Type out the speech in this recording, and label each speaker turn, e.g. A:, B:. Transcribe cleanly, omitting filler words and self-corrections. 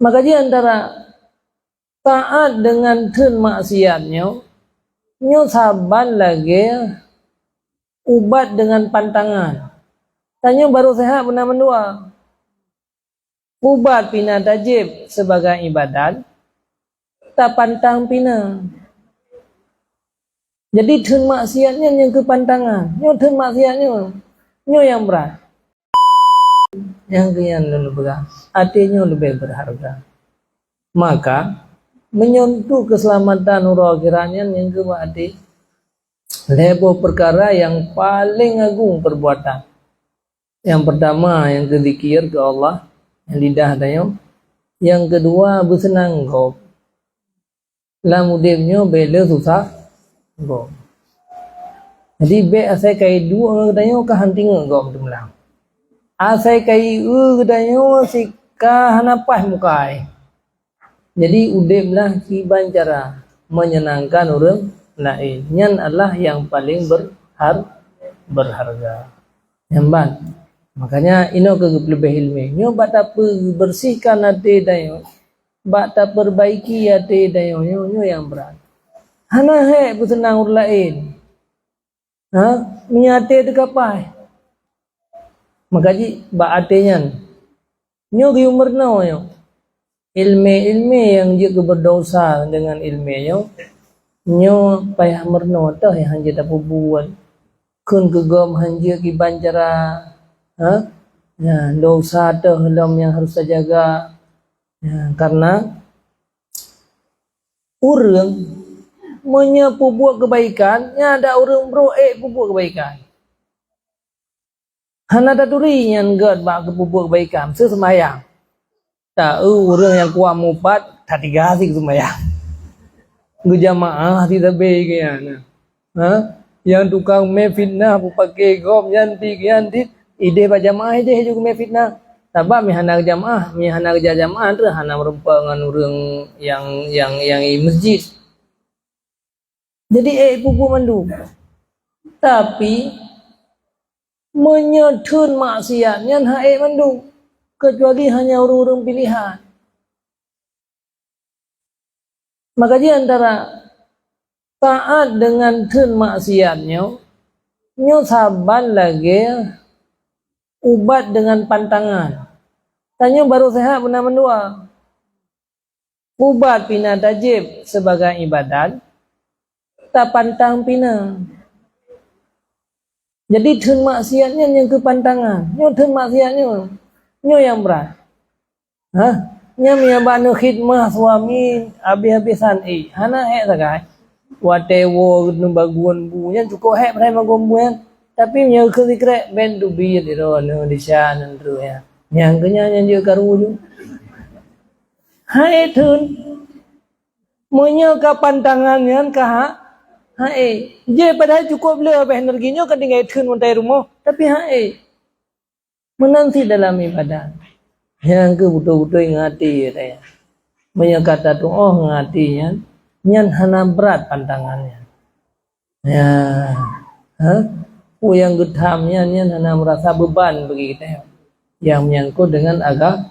A: Makanya antara taat dengan tun maksiatnya, nyo saban lagi ubat dengan pantangan. Tanya baru sehat benar mendua. Ubat pina tajib sebagai ibadat, tak pantang pina. Jadi tun maksiatnya yang ke pantangan, nyo tun maksiatnya, nyo yang berat. Yang kian dulu berat, artinya lebih berharga. Maka menyentuh keselamatan huruf kiranya yang berarti level perkara yang paling agung perbuatan. Yang pertama yang kezikir ke Allah, yang lidah dayo. Yang kedua bersenang kau. Lamudimnya bela susah kau. Jadi be asai kai dua dayo ka hanting kau betulang. Asai kai dayo sika hanapas mukai. Jadi udimlah kiban cara menyenangkan orang lain. Nyan Allah yang paling berharga. Nyamban. Makanya ino ke lebih ilmi. Nyo bata bersihkan hati dayo. Bata perbaiki hati dayo. Nyo yang berat. Hana he bersenang orang lain. Menyate dekapai. Makanya ba artinya. Nyo di umur no yo. Ilmi yang juga berdosa dengan ilminya nyo payah merno tah yang hanja tak buat kun gegom hanja ki bancara dosa tah dalam yang harus terjaga karena orang menyepu buat kebaikan nya ada orang broek buat kebaikan hana daturi yang god ba buat kebaikan sesembayang tahu orang yang kuat mupat tadi gasik sembahyang jamaah tidak baik ya yang tukang fitnah pakai gom yanti ide ba jamaah aja juga fitnah tabak mi hana jamaah tu hana merupakan orang yang masjid jadi pupu mandu tapi menyetun maksiatnya mandu kecuali hanya orang-orang pilihan. Makanya antara taat dengan tun maksiatnya, nyo saban lagi ubat dengan pantangan. Tanya baru sehat benar mendua. Ubat pina tajib sebagai ibadat, tak pantang pina. Jadi tun maksiatnya yang ke pantangan. Nyo tun maksiatnya. Nyo yang berat. Nya miabanu khidmah suami habis-habisan hana he sagai. Watewo numbaguan bunya cukup he prai magombuan. Tapi nya kelikre ben dubi diro no disya nandru ya. Yang kenya nya karuju. Hai tun. Monya ka pantangannya ka je padahal cukup le energinya kan tinggal tun montai rumah. Tapi menanti dalam ibadah yang ke betul-betul ngati ya menyekata doa ngatinya nyan hana berat pantangannya ya yang getamnya nyan hana merasa beban bagi kita yang menyangkut dengan agama